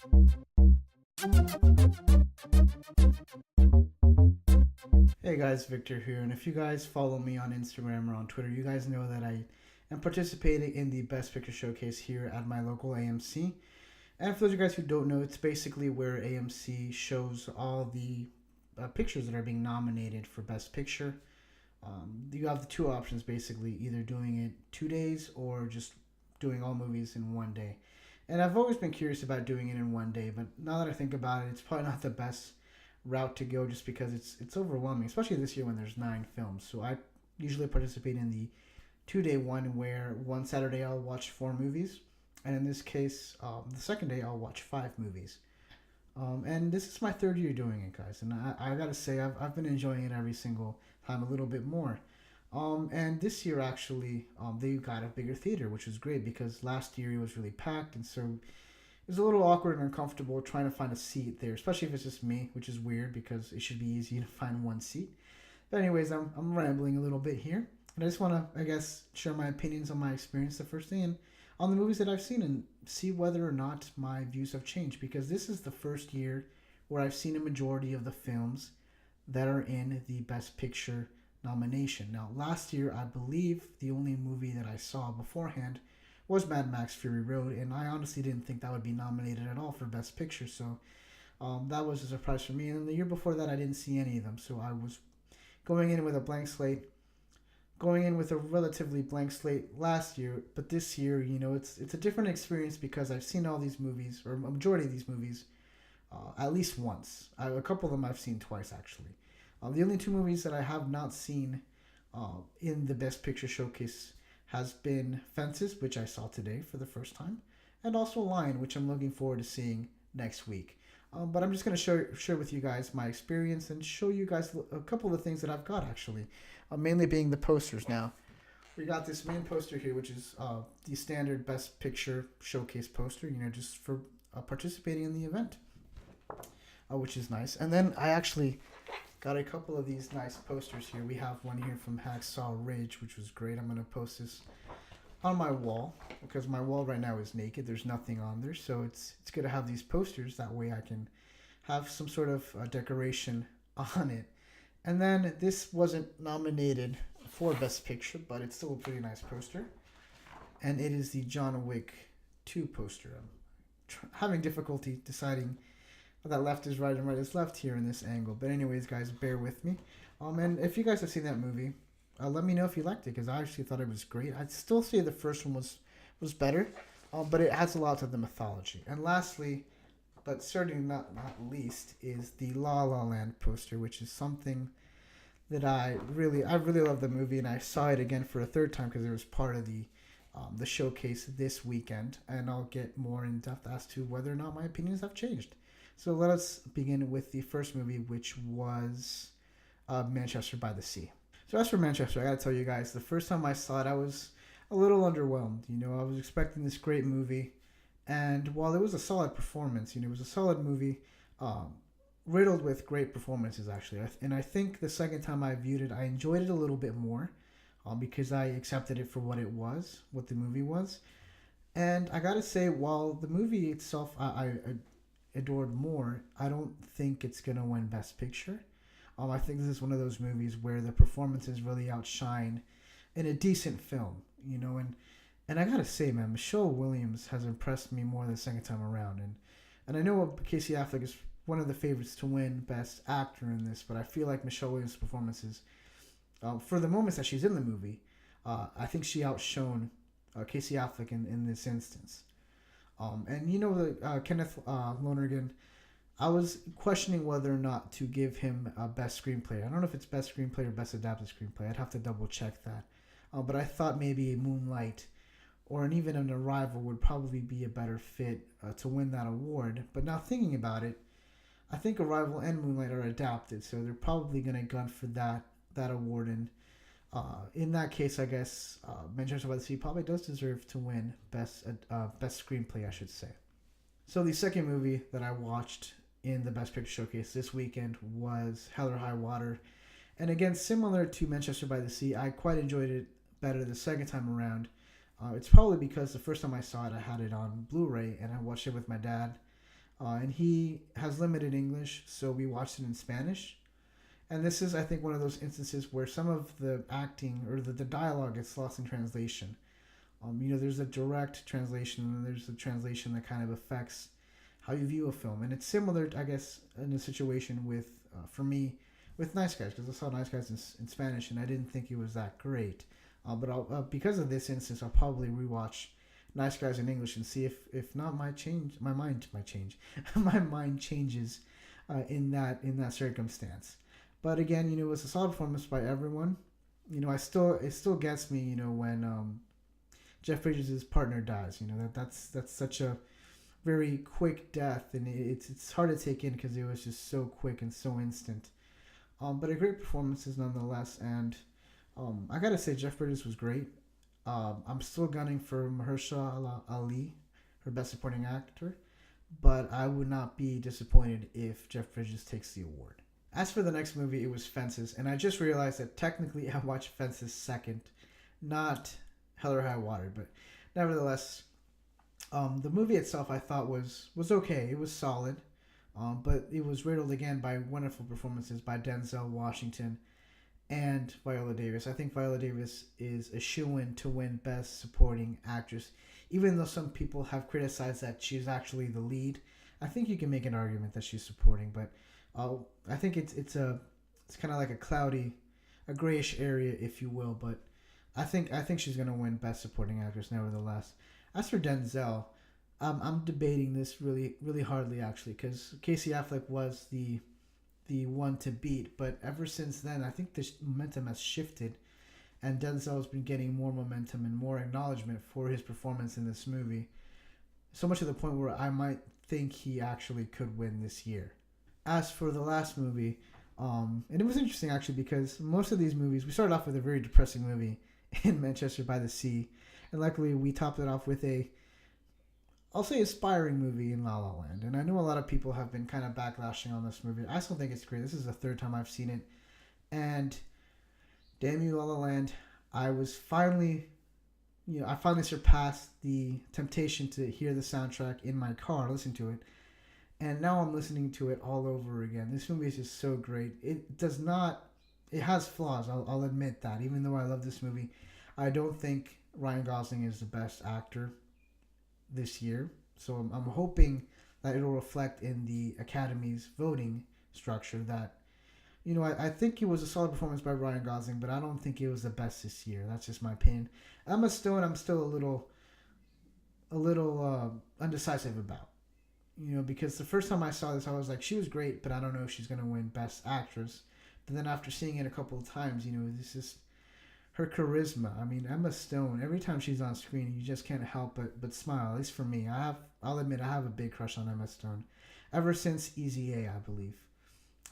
Hey guys, Victor here, and if you guys follow me on Instagram or on Twitter, you guys know that I am participating in the Best Picture Showcase here at my local AMC. And for those of you guys who don't know, it's basically where AMC shows all the pictures that are being nominated for Best Picture. You have the two options basically, either doing it 2 days or just doing all movies in one day. And I've always been curious about doing it in one day, but now that I think about it, it's probably not the best route to go just because it's overwhelming, especially this year when there's 9 films. So I usually participate in the 2 day one where one Saturday I'll watch 4 movies, and in this case, the second day I'll watch 5 movies. And this is my third year doing it, guys, and I gotta say I've been enjoying it every single time a little bit more. And this year actually, they got a bigger theater, which was great because last year it was really packed, and so it was a little awkward and uncomfortable trying to find a seat there, especially if it's just me, which is weird because it should be easy to find one seat. But anyways, I'm rambling a little bit here, and I just want to, I guess, share my opinions on my experience the first day and on the movies that I've seen and see whether or not my views have changed because this is the first year where I've seen a majority of the films that are in the Best Picture nomination. Now, last year, I believe the only movie that I saw beforehand was Mad Max Fury Road, and I honestly didn't think that would be nominated at all for Best Picture, so that was a surprise for me. And the year before that, I didn't see any of them, so I was going in with a blank slate, going in with a relatively blank slate last year, but this year, it's a different experience because I've seen all these movies, or a majority of these movies, at least once. A couple of them I've seen twice, actually. The only 2 movies that I have not seen in the Best Picture showcase has been Fences, which I saw today for the first time, and also Lion, which I'm looking forward to seeing next week. But I'm just going to share with you guys my experience and show you guys a couple of things that I've got actually, mainly being the posters. Now, we got this main poster here, which is the standard Best Picture showcase poster, just for participating in the event, which is nice. And then I actually got a couple of these nice posters here. We have one here from Hacksaw Ridge, which was great. I'm going to post this on my wall because my wall right now is naked. There's nothing on there, so it's good to have these posters. That way I can have some sort of decoration on it. And then this wasn't nominated for Best Picture, but it's still a pretty nice poster. And it is the John Wick 2 poster. I'm having difficulty deciding that left is right and right is left here in this angle. But anyways, guys, bear with me. And if you guys have seen that movie, let me know if you liked it because I actually thought it was great. I'd still say the first one was better, but it adds a lot to the mythology. And lastly, but certainly not least, is the La La Land poster, which is something that I really love the movie, and I saw it again for a third time because it was part of the showcase this weekend, and I'll get more in depth as to whether or not my opinions have changed. So let us begin with the first movie, which was Manchester by the Sea. So as for Manchester, I gotta tell you guys, the first time I saw it, I was a little underwhelmed. I was expecting this great movie, and while it was a solid performance, it was a solid movie, riddled with great performances actually. And I think the second time I viewed it, I enjoyed it a little bit more, because I accepted it for what it was, what the movie was. And I gotta say, while the movie itself I adored more, I don't think it's gonna win Best Picture. I think this is one of those movies where the performances really outshine in a decent film, and I gotta say, man, Michelle Williams has impressed me more the second time around, and I know Casey Affleck is one of the favorites to win Best Actor in this, but I feel like Michelle Williams' performances, for the moments that she's in the movie, I think she outshone Casey Affleck in this instance. And Kenneth Lonergan, I was questioning whether or not to give him a Best Screenplay. I don't know if it's Best Screenplay or Best Adapted Screenplay. I'd have to double check that. But I thought maybe Moonlight or even an Arrival would probably be a better fit to win that award. But now thinking about it, I think Arrival and Moonlight are adapted, so they're probably going to gun for that award. And in that case, I guess Manchester by the Sea probably does deserve to win Best Screenplay, I should say. So the second movie that I watched in the Best Picture Showcase this weekend was Hell or High Water. And again, similar to Manchester by the Sea, I quite enjoyed it better the second time around. It's probably because the first time I saw it, I had it on Blu-ray, and I watched it with my dad. and he has limited English, so we watched it in Spanish. And this is, I think, one of those instances where some of the acting or the dialogue gets lost in translation. There's a direct translation and there's a translation that kind of affects how you view a film. And it's similar, I guess, in a situation with, for me, with Nice Guys, because I saw Nice Guys in Spanish and I didn't think it was that great. Because of this instance, I'll probably rewatch Nice Guys in English and see if not my mind might change, my mind changes in that circumstance. But again, it was a solid performance by everyone. It still gets me, when Jeff Bridges' partner dies. That's such a very quick death, and it's hard to take in because it was just so quick and so instant. But a great performances nonetheless, and I gotta say Jeff Bridges was great. I'm still gunning for Mahershala Ali, her Best Supporting Actor, but I would not be disappointed if Jeff Bridges takes the award. As for the next movie, it was Fences, and I just realized that technically I watched Fences second, not Hell or High Water, but nevertheless, the movie itself I thought was okay. It was solid, but it was riddled again by wonderful performances by Denzel Washington and Viola Davis. I think Viola Davis is a shoo-in to win Best Supporting Actress, even though some people have criticized that she's actually the lead. I think you can make an argument that she's supporting, but I think it's kind of like a grayish area, if you will. But I think she's gonna win Best Supporting Actress nevertheless. As for Denzel, I'm debating this really really hardly actually, because Casey Affleck was the one to beat, but ever since then I think the momentum has shifted, and Denzel has been getting more momentum and more acknowledgement for his performance in this movie, so much to the point where I might think he actually could win this year. As for the last movie, and it was interesting actually because most of these movies, we started off with a very depressing movie in Manchester by the Sea, and luckily we topped it off with I'll say aspiring movie in La La Land. And I know a lot of people have been kind of backlashing on this movie. I still think it's great. This is the third time I've seen it, and damn you, La La Land, I finally surpassed the temptation to hear the soundtrack in my car, listen to it. And now I'm listening to it all over again. This movie is just so great. It has flaws, I'll admit that. Even though I love this movie, I don't think Ryan Gosling is the best actor this year. So I'm hoping that it'll reflect in the Academy's voting structure that, I think it was a solid performance by Ryan Gosling, but I don't think it was the best this year. That's just my opinion. Emma Stone, I'm still a little undecisive about. Because the first time I saw this, I was like, she was great, but I don't know if she's going to win Best Actress. But then after seeing it a couple of times, this is her charisma. I mean, Emma Stone, every time she's on screen, you just can't help but smile. At least for me, I'll admit I have a big crush on Emma Stone. Ever since Easy A, I believe.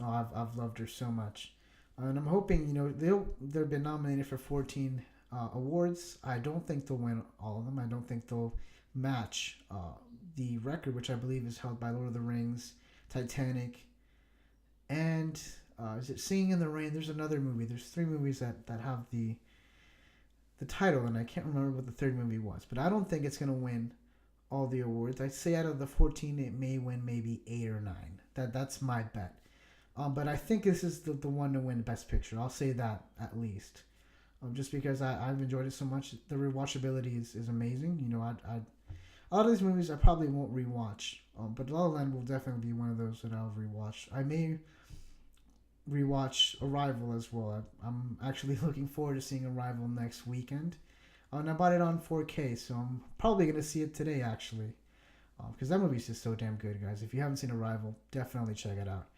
Oh, I've loved her so much. And I'm hoping, they've been nominated for 14 awards. I don't think they'll win all of them. I don't think they'll match the record, which I believe is held by Lord of the Rings, Titanic, and is it Singing in the Rain? There's another movie. There's 3 movies that have the title, and I can't remember what the third movie was. But I don't think it's going to win all the awards. I'd say out of the 14, it may win maybe 8 or 9. That's my bet. But I think this is the one to win Best Picture. I'll say that at least. Just because I've enjoyed it so much. The rewatchability is amazing. A lot of these movies I probably won't rewatch, but La La Land will definitely be one of those that I'll rewatch. I may rewatch Arrival as well. I'm actually looking forward to seeing Arrival next weekend. And I bought it on 4K, so I'm probably going to see it today, actually. Because that movie's just so damn good, guys. If you haven't seen Arrival, definitely check it out.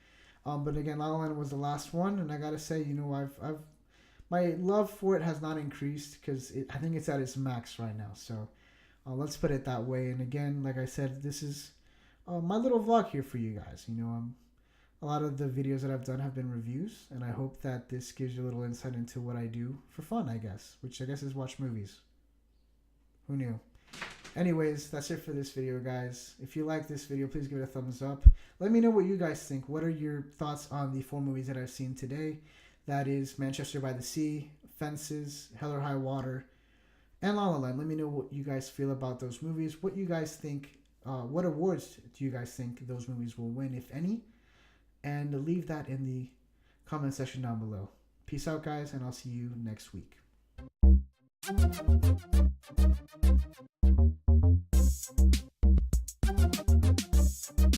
But again, La La Land was the last one, and I gotta say, I've my love for it has not increased because I think it's at its max right now. So let's put it that way. And again, like I said, this is my little vlog here for you guys. A lot of the videos that I've done have been reviews, and I hope that this gives you a little insight into what I do for fun, I guess, which I guess is watch movies. Who knew? Anyways, that's it for this video, guys. If you like this video, please give it a thumbs up. Let me know what you guys think. What are your thoughts on the 4 movies that I've seen today? That is Manchester by the Sea, Fences, Hell or High Water, and La La Land. Let me know what you guys feel about those movies, what you guys think what awards do you guys think those movies will win, if any? And leave that in the comment section down below. Peace out, guys, and I'll see you next week.